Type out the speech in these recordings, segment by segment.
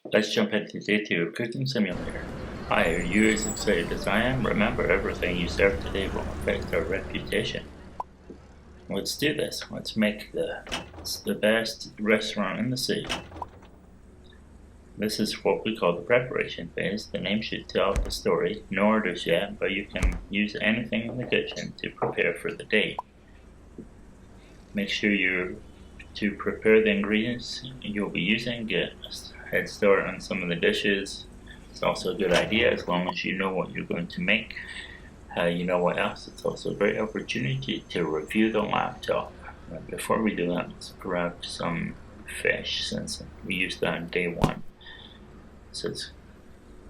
Let's jump into day 2 of Cooking Simulator. Hi, are you as excited as I am? Remember, everything you serve today will affect our reputation. Let's do this. Let's make the best restaurant in the city. This is what we call the preparation phase. The name should tell the story. No orders yet, but you can use anything in the kitchen to prepare for the day. Make sure to prepare the ingredients you'll be using. Get a head start on some of the dishes. It's also a good idea as long as you know what you're going to make. You know what else? It's also a great opportunity to review the laptop. Before we do that, let's grab some fish since we used that on day 1. So let's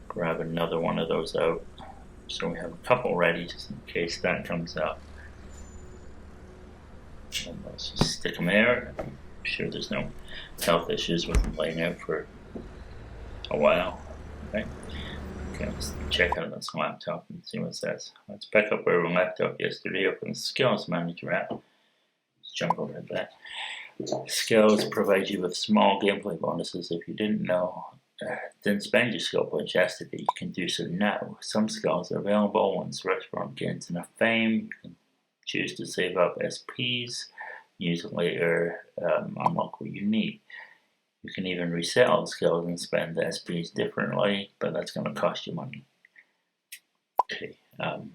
grab another one of those out. So we have a couple ready just in case that comes up. And let's just stick them there. I'm sure there's no health issues with them laying out for a while. Okay, let's check out this laptop and see what it says. Let's pick up where we left off yesterday. Open the Skills Manager app. Let's jump over to that. Skills provide you with small gameplay bonuses. If you didn't spend your skill points yesterday, you can do so now. Some skills are available once the restaurant gains enough fame. You can choose to save up SPs, use it later, unlock what you need. You can even resell the skills and spend the SPs differently, but that's going to cost you money. Okay,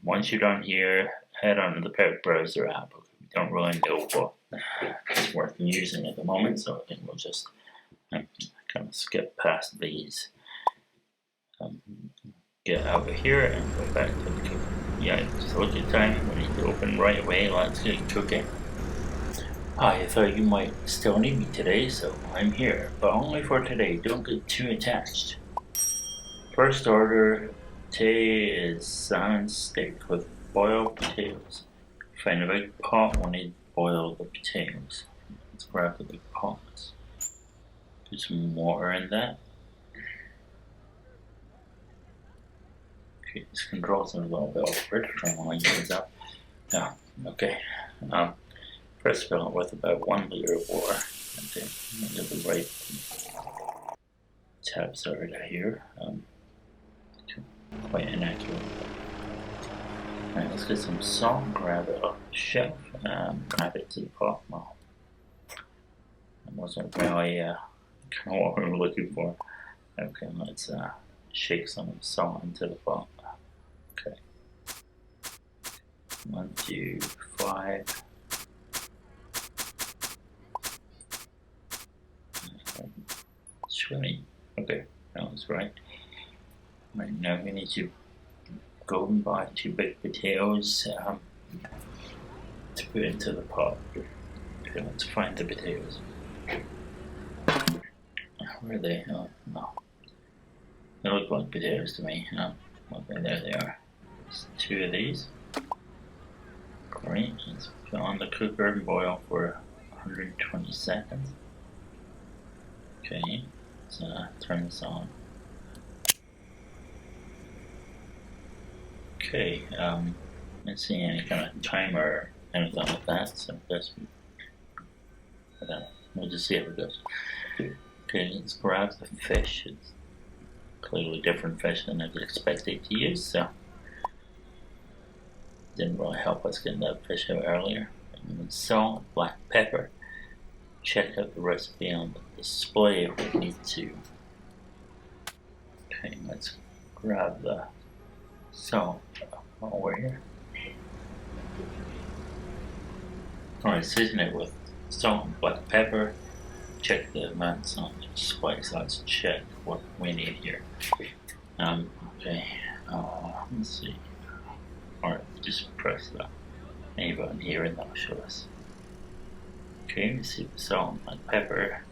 once you're done here, head on to the Park Browser app. We don't really know what is worth using at the moment, so I think we'll just kind of skip past these. Get out of here and go back to the cooking. Yeah, just look at time. We need to open right away. Let's get cooking. I thought you might still need me today, so I'm here, but only for today. Don't get too attached. First order today is salmon steak with boiled potatoes. Find a big pot when you boil the potatoes. Let's grab the big pot. Put some water in that. Okay, this controls are a little bit awkward. Trying to line things up. Yeah, okay. First fill it with about 1 liter of water. Okay, get the right tabs are here. Quite inaccurate. Alright, let's get some salt, grab it off the shelf, grab it to the pot. Well, that wasn't really kind of what we were looking for. Okay, let's shake some of the salt into the pot. Okay. 1, 2, 5. Swimming. Okay, that was right. Right now we need to go and buy 2 big potatoes to put into the pot. Okay, let's find the potatoes. Where are they? Oh, no. They look like potatoes to me. Okay, there they are. There's 2 of these. Great. Let's put on the cooker and boil for 120 seconds. Okay, let's turn this on. Okay, I don't see any kind of timer or anything like that, so I guess we'll just see how it goes. Okay, let's grab the fish. It's clearly different fish than I was expected to use, so didn't really help us getting that fish out earlier. And salt, black pepper. Check out the recipe on the display if we need to. Okay, let's grab the salt while we're here. Alright, season it with salt and black pepper. Check the amounts on the display, so let's check what we need here. Okay, let's see. Alright, just press the A button here and that'll show us. Okay, you see the salt and black pepper.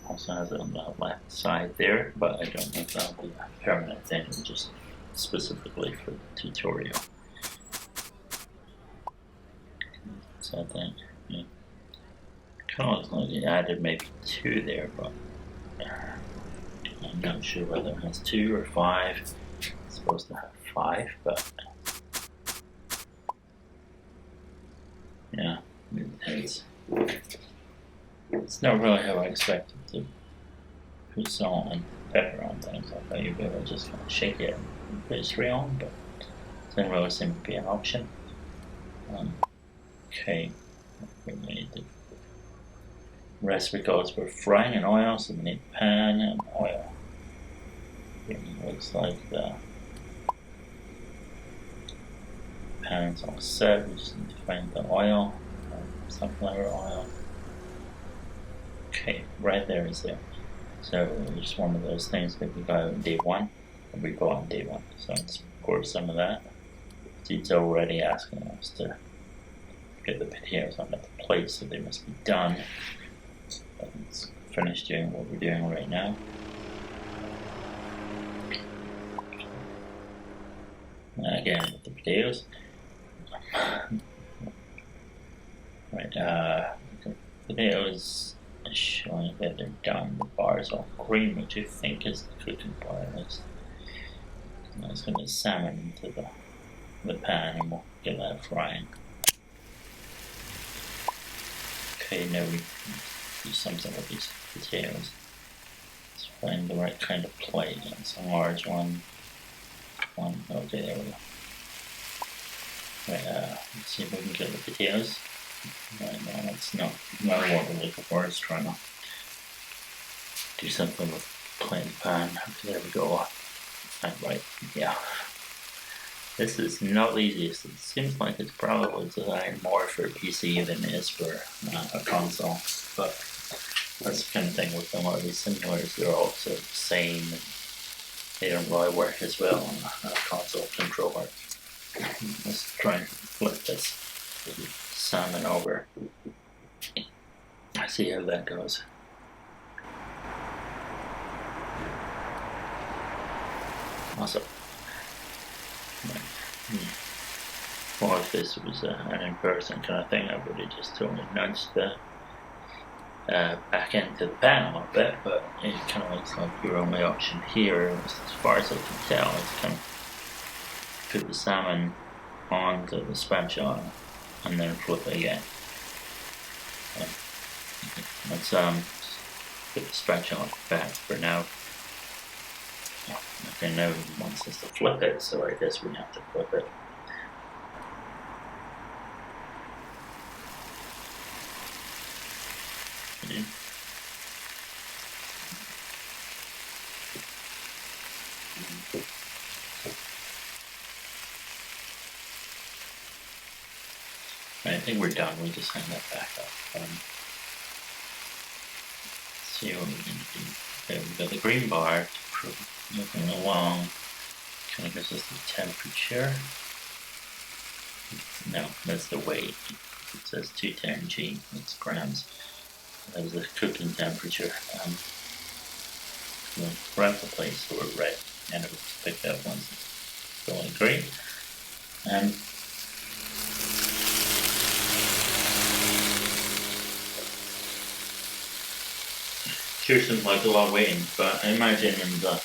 Also has it on the left side there, but I don't know if that'll be a permanent thing, just specifically for the tutorial. So I think, yeah. Kind of looks like they added maybe 2 there, but I'm not sure whether it has 2 or 5. It's supposed to have 5, but yeah, it's not really how I expected it to put salt and pepper on things. I thought you'd be able to just kind of shake it and put it straight on, but it didn't really seem to be an option. Okay, we need the recipe calls for frying in oil, so we need pan and oil. It looks like the pan's all set. We just need to find the oil, sunflower oil. Okay, right there is there. So it's just one of those things that we got on day one, and we go on day one. So let's pour some of that. It's already asking us to get the potatoes onto the plate, so they must be done. Let's finish doing what we're doing right now. And again with the potatoes. Right, the potatoes are showing that they're done. The bar is all green, which I think is the cooking bar. Let's get the salmon into the pan and we'll get that frying. Okay, now we do something with these potatoes. Let's find the right kind of plate. It's a large one. Okay, there we go. Right, let's see if we can get the potatoes. Right now, that's not what we're looking for. It's trying to do something with plain pan. Okay, there we go. Right, yeah. This is not the easiest. It seems like it's probably designed more for a PC than it is for a console. But that's the kind of thing with a lot of these simulators. They're all sort of the same, and they don't really work as well on a console controller. Let's try and flip this salmon over. See how that goes. Awesome. Well, if this was an in-person kind of thing, I would have just totally nudged the back into the pan a little bit, but it kind of looks like your only option here, as far as I can tell, is kind of put the salmon onto the spatula and then flip it again. Let's put the spatula back for now. Okay, now it wants us to flip it, so I guess we have to flip it. I think we're done. We just hang that back up. Let's see what we can do. Okay, we've got the green bar moving along. Kind of gives us the temperature. No, that's the weight. It says 210 that's grams. That is the cooking temperature. We'll grab the plate so we're ready, and it will pick that once it's going green. Sure seems like a lot of waiting, but I imagine in the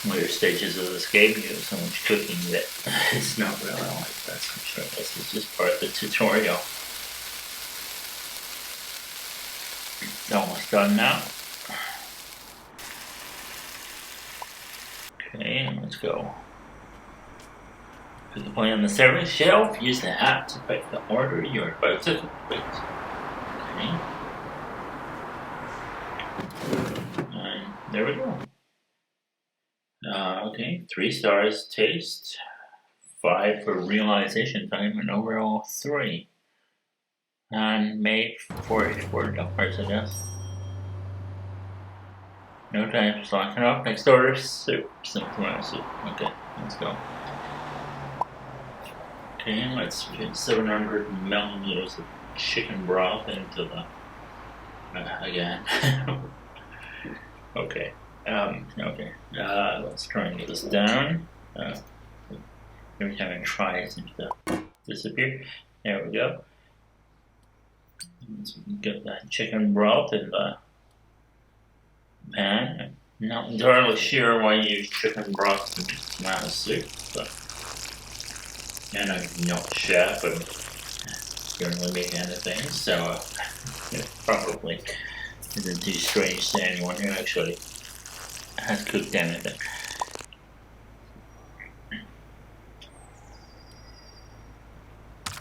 later stages of this game you have so much cooking that it's not really like that. So I'm sure this is just part of the tutorial. It's almost done now. Okay, let's go. Put the plate on the serving shelf. Use the app to pick the order you're about to complete. Okay. And there we go. Okay, 3 stars taste, 5 for realization time, and overall 3. And made for $44, I guess. No time for slacking off. Next order, soup. Simple soup. Okay, let's go. Okay, let's put 700 milliliters of chicken broth into the again. Okay. Okay. Let's try and get this down. Every time I try, it seems to disappear. There we go. Let's get that chicken broth in the pan. I'm not entirely sure why you use chicken broth to make tomato soup, but and I'm not a chef. I don't really make anything, so probably isn't too strange to anyone who actually has cooked anything.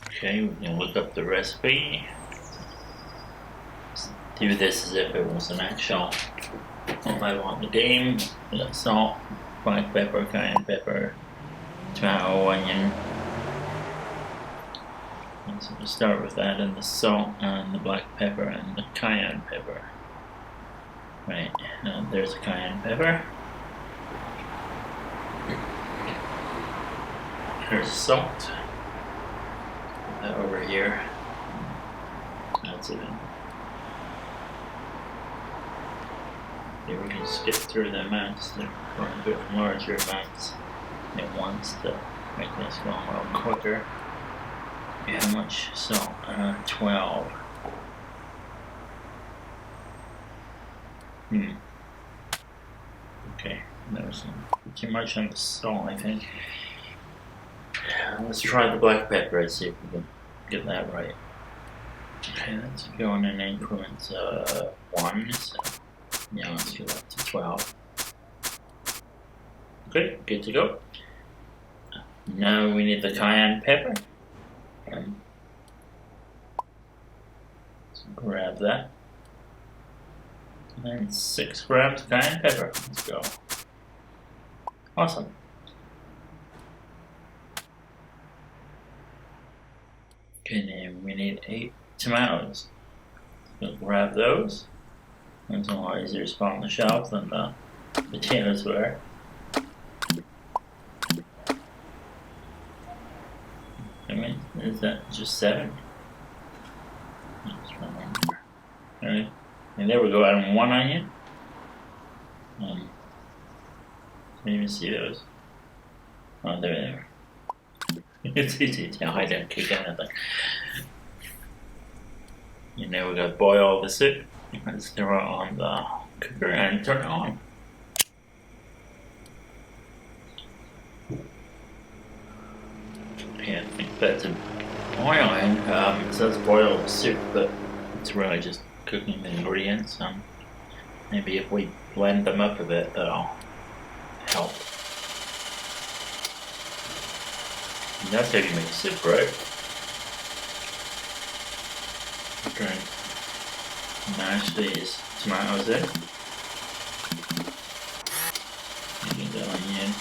Okay, we can look up the recipe. Do this as if it was an actual level on the game. Salt, black pepper, cayenne pepper, tomato, onion. And so we start with that, and the salt and the black pepper and the cayenne pepper. Right, there's the cayenne pepper. Here's the salt. Put that over here. That's it. Here we can skip through the amounts. They're a bit larger amounts at once to make this go a little quicker. How much salt? 12. Okay, that was too much on the salt, I think. Let's try the black pepper and see if we can get that right. Okay, that's going in increments of 1, so yeah, let's go up to 12. Okay, good to go. Now we need the cayenne pepper. So grab that. And then 6 grams of cayenne pepper. Let's go. Awesome. Okay, then we need 8 tomatoes. So grab those. That's a lot easier to spot on the shelf than the potatoes were. I mean, is that just 7? Alright, and there we go, adding 1 onion. Can't even see those. Oh, there they are. It's easy to tell I don't cook anything. And now we gotta boil the soup. Let's throw it on the cooker and turn it on. Yeah, I think that's boiling. It says boil the soup, but it's really just cooking the ingredients. Maybe if we blend them up a bit, that'll help. And that's how you make soup, right? Okay. Mash these tomatoes in. Maybe the onion.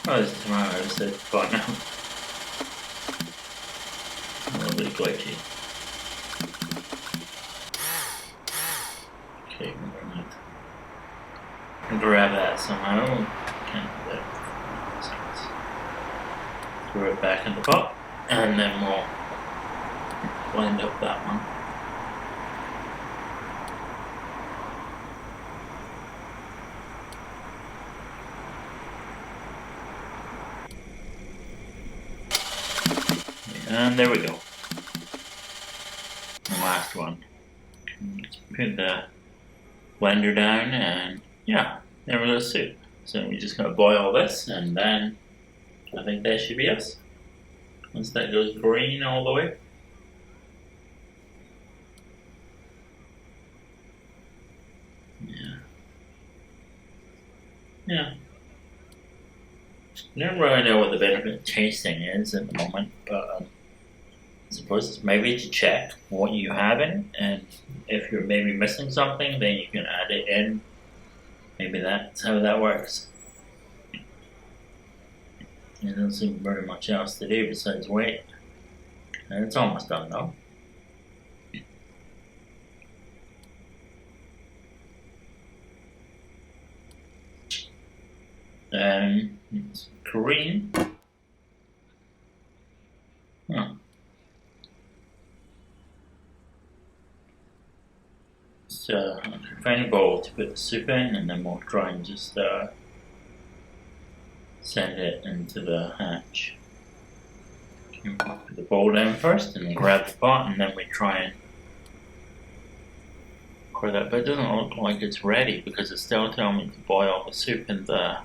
Oh, there's tomatoes, they're fun now. A little bit glitchy. Okay, we're going to grab that somehow. Throw it back in the pot, and then we'll blend up that one. And there we go. The last one. Let's put the blender down, and yeah, there we go, soup. So we're just going to boil this, and then I think that should be us. Once that goes green all the way. Yeah. I don't really know what the benefit of tasting is at the moment, but I suppose it's maybe to check what you have in, and if you're maybe missing something, then you can add it in. Maybe that's how that works. There doesn't seem very much else to do besides wait. And it's almost done though. It's Korean. Huh. So, find a bowl to put the soup in, and then we'll try and just send it into the hatch. Put the bowl down first, and then grab the pot, and then we try and pour that. But it doesn't look like it's ready because it's still telling me to boil the soup in the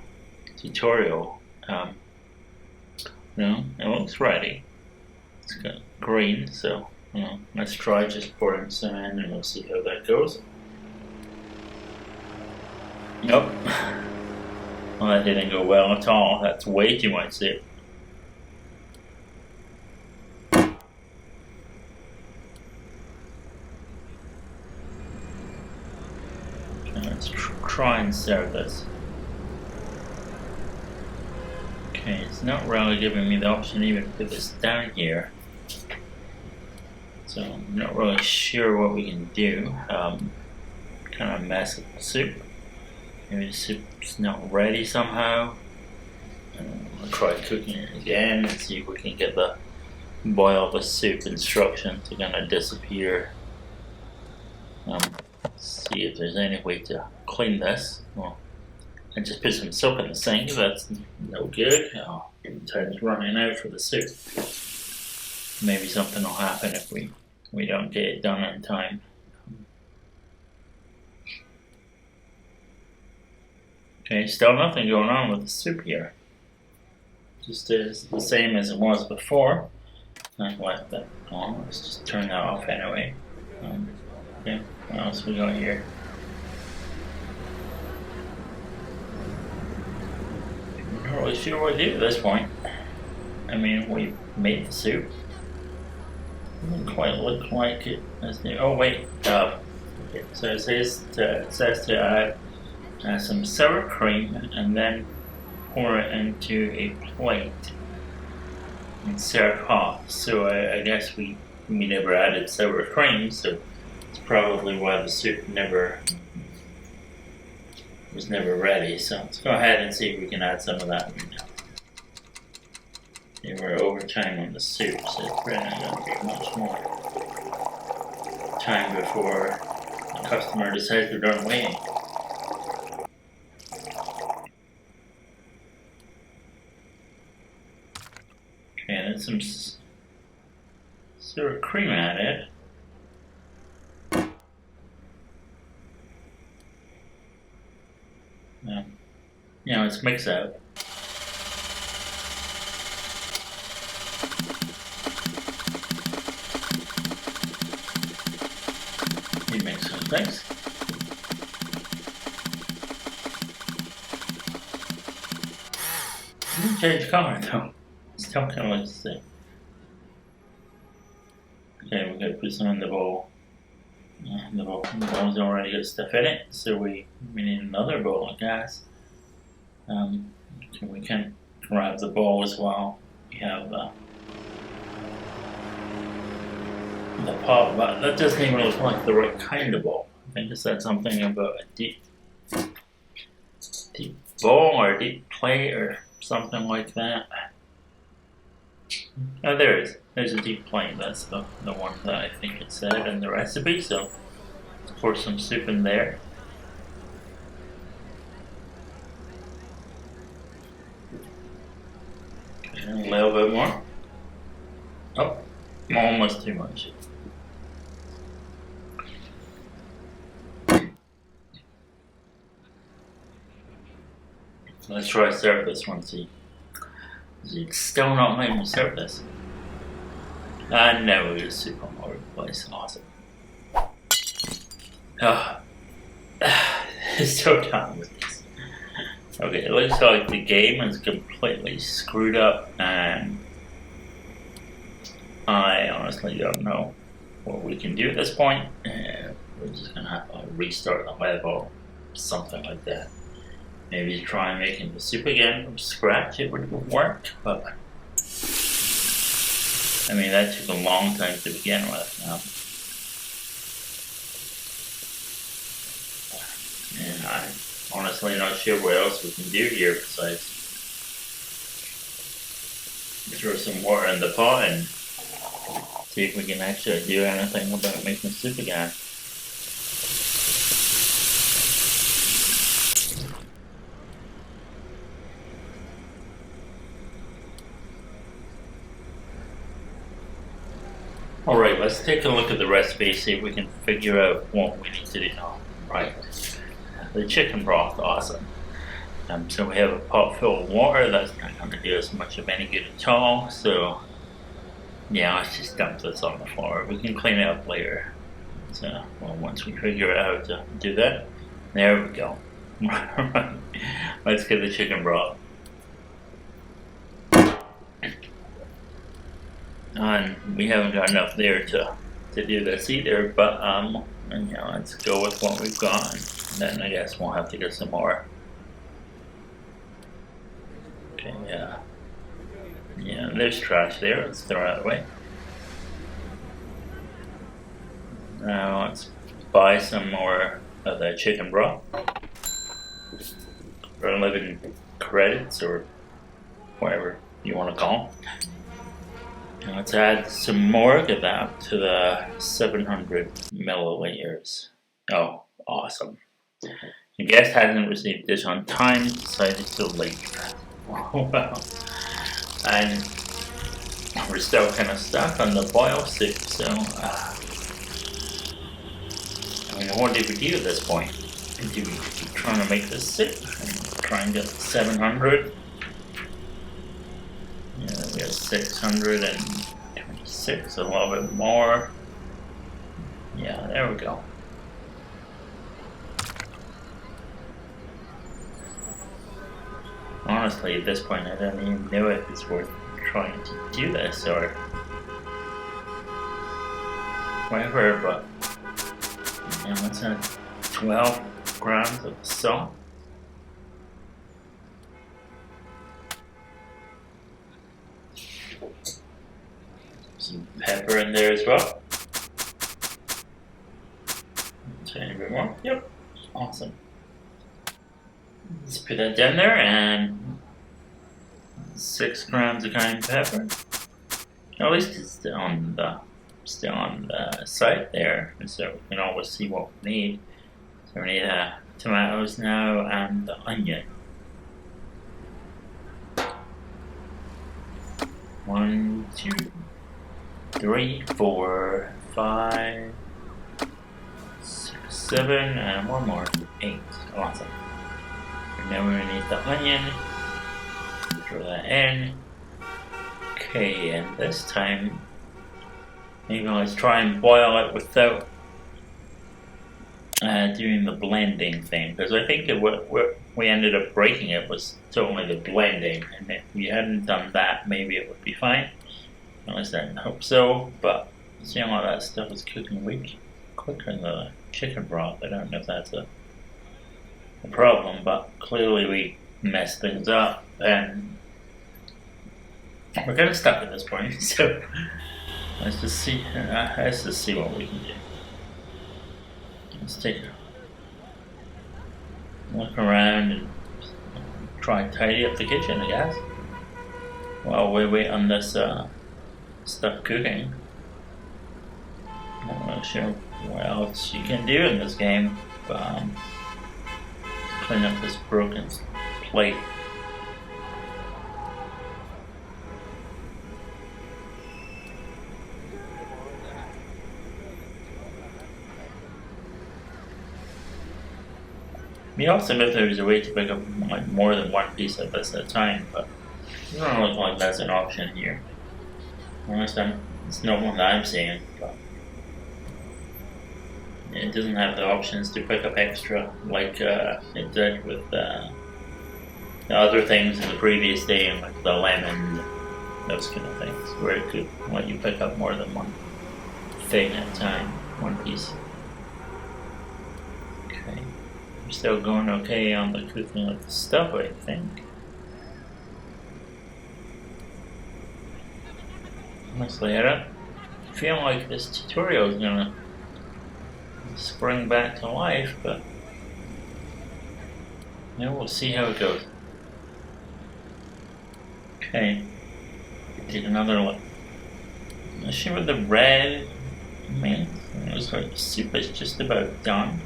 tutorial. No, it looks ready. It's got green, so Let's try just pouring some in and we'll see how that goes. Nope. Well, that didn't go well at all. That's way too much soup. Let's try and serve this. Okay, it's not really giving me the option even to put this down here. So I'm not really sure what we can do. Kind of mess up the soup. Maybe the soup's not ready somehow. I'll try cooking it again and see if we can get the boil the soup instruction to kind of disappear. See if there's any way to clean this. Well, I just put some soap in the sink. That's no good. Time's running out for the soup. Maybe something will happen if we don't get it done in time. Okay, still nothing going on with the soup here. Just is the same as it was before. I left that on. Let's just turn that off anyway. Okay, what else we got here? I'm not really sure what to do at this point. I mean, we made the soup. It doesn't quite look like it. Oh wait, okay. So it says to add some sour cream and then pour it into a plate and serve hot. So I guess we never added sour cream, so it's probably why the soup was never ready. So let's go ahead and see if we can add some of that. Okay, we're over time on the soup, so it's probably not going to take much more time before the customer decides we're done waiting. Okay, and then some sour cream added. It's mixed up. You mix some things. Change color though. Still kind of looks the same. Okay, we're gonna put some in the bowl. The bowl's already got stuff in it, so we need another bowl, I guess. We can grab the bowl as well. We have the pot, but that doesn't even look like the right kind of bowl. I think it said something about a deep bowl or a deep plate or something like that. Oh, there it is. There's a deep plate. That's the one that I think it said in the recipe. So let's pour some soup in there. And a little bit more. Oh, almost too much. Let's try to serve this one. See, it's still not letting me serve this. I know there's soup all over the place. Awesome. It's so done with this. Okay, it looks like the game is completely screwed up, and I honestly don't know what we can do at this point. We're just gonna have to restart the level, something like that. Maybe try making the soup again from scratch. It would work, but I mean that took a long time to begin with. And I'm honestly not sure what else we can do here besides throw some water in the pot and see if we can actually do anything about making soup again. Alright, let's take a look at the recipe, see if we can figure out what we need to do. Right, the chicken broth, awesome. So we have a pot full of water. That's not going to do us much of any good at all. So Yeah, let's just dump this on the floor. We can clean it up later. So, well, once we figure out how to do that. There we go. Let's get the chicken broth. And we haven't got enough there to do this either, but let's go with what we've got. And then I guess we'll have to get some more. Okay, yeah, there's trash there. Let's throw that away. Now let's buy some more of the chicken broth. For 11 credits or whatever you want to call them. And let's add some more of that to the 700 milliliters. Oh, awesome. The guest hasn't received this on time, decided to leave. Oh, wow. And we're still kind of stuck on the boil soup, so what do we do at this point? Do we keep trying to make this soup and try and get 700? Yeah, we have 626, a little bit more. Yeah, there we go. Honestly, at this point, I don't even know if it's worth trying to do this or whatever, but let's add 12 grams of salt. Some pepper in there as well. Tiny bit more. Yep, awesome. Let's put that down there, and 6 grams of cayenne pepper. At least it's still on the site there, so we can always see what we need. So we need tomatoes now and the onion. 1, 2, 3, 4, 5, 6, 7, and one more, 8. Awesome. And then we're gonna need the onion. Throw that in. Okay, and this time, maybe let's try and boil it without doing the blending thing, because I think what we ended up breaking it was totally the blending, and if we hadn't done that, maybe it would be fine. At least I hope so, but seeing all that stuff is cooking way quicker than the chicken broth. I don't know if that's a problem, but clearly we messed things up, and we're kind of stuck at this point, so let's just see what we can do. Let's take a look around and try and tidy up the kitchen, I guess, while we wait on this stuff cooking. I'm not sure what else you can do in this game, but clean up this broken plate. We also know there is a way to pick up like more than one piece of this at a time, but it doesn't look like that's an option here. Unless it's not one that I'm seeing, but it doesn't have the options to pick up extra like it did with the other things in the previous game, like the lemon, those kind of things, where it could let you pick up more than one thing at a time, one piece. Okay. We're still going okay on the cooking of the stuff, I think. Honestly, I don't feel like this tutorial is gonna spring back to life, but we'll see how it goes. Okay, take another look. Let's see what the red means. It looks like the soup is just about done.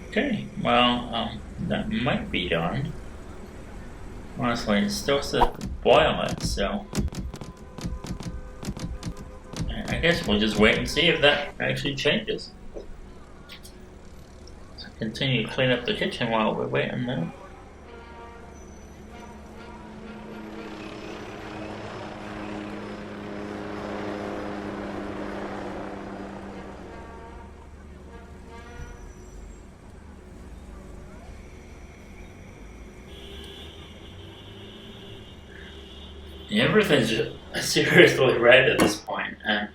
Okay, well, that might be done. Honestly, it still says boil it, so I guess we'll just wait and see if that actually changes. So continue to clean up the kitchen while we're waiting now. Everything's seriously red at this point, and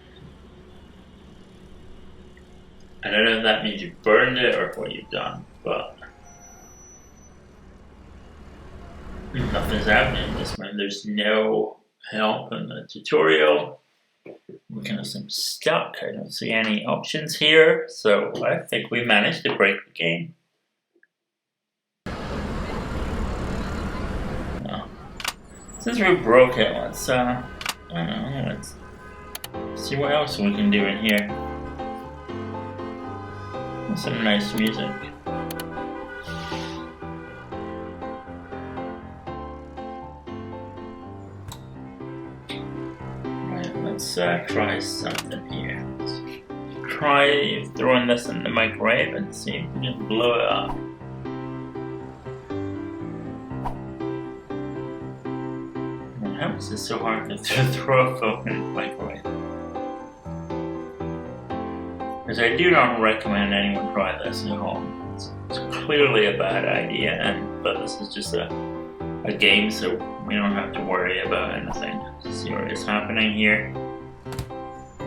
I don't know if that means you burned it or what you've done, but nothing's happening in this one. There's no help in the tutorial. We're kind of stuck. I don't see any options here, so I think we managed to break the game. Since we broke it, let's I don't know, let's see what else we can do in here. Some nice music. Right, let's try something here. Let's try throwing this in the microwave and see if we can just blow it up. How is this so hard to throw a phone in the microwave? Because I do not recommend anyone try this at home. It's clearly a bad idea, but this is just a game, so we don't have to worry about anything. Just see what is happening here.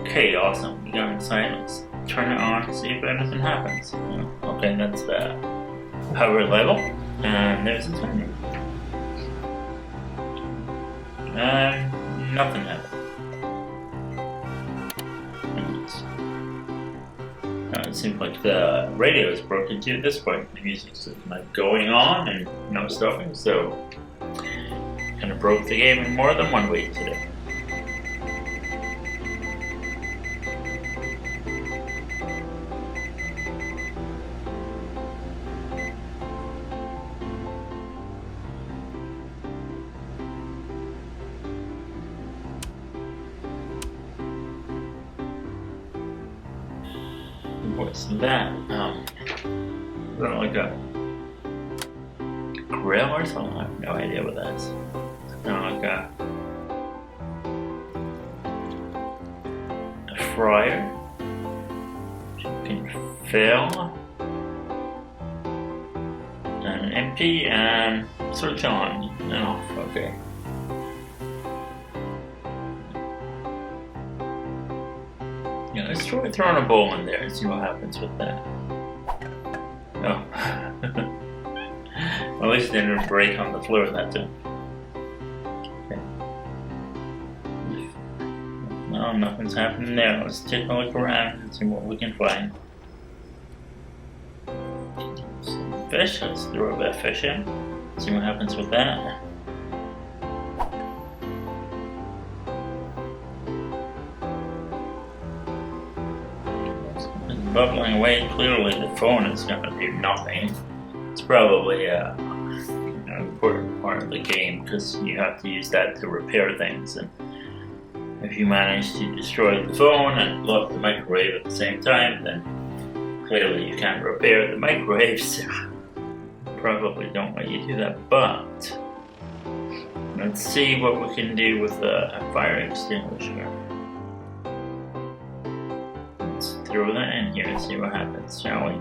Okay, awesome. We got inside. Let's turn it on and see if anything happens. Okay, that's the power level, and there's the timer. Nothing happened. It seems like the radio is broken too at this point. The music's like going on and no stopping, so kind of broke the game in more than one way today. What's that? Is that like a grill or something? I have no idea what that is. It's kind of like a fryer. You can fill and empty and switch on and off. Okay. Yeah, let's try throwing a bowl in there and see what happens with that. Oh. At least it didn't break on the floor that time. Okay. No, nothing's happening there. Let's take a look around and see what we can find. Some fish. Let's throw a bit of fish in. See what happens with that. Bubbling away. Clearly the phone is going to do nothing. It's probably an important part of the game because you have to use that to repair things, and if you manage to destroy the phone and blow up the microwave at the same time, then clearly you can't repair the microwave, so probably don't let you do that. But let's see what we can do with a fire extinguisher. Throw that in here and see what happens, shall we?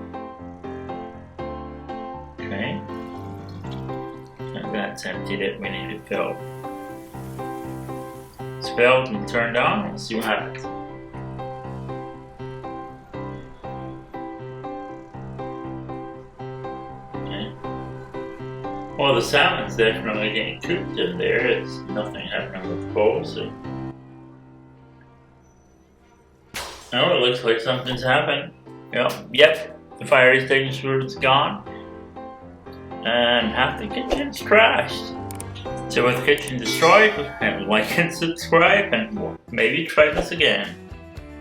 Okay. And that's emptied it. We need it filled. It's filled and turned on. Let's see what happens. Okay. Well, the salmon's definitely getting cooked in there. It's nothing happening with the bowl, so. Oh, it looks like something's happened. Yep, the fire extinguisher is gone. And half the kitchen's trashed. So with the kitchen destroyed, like and subscribe, and maybe try this again.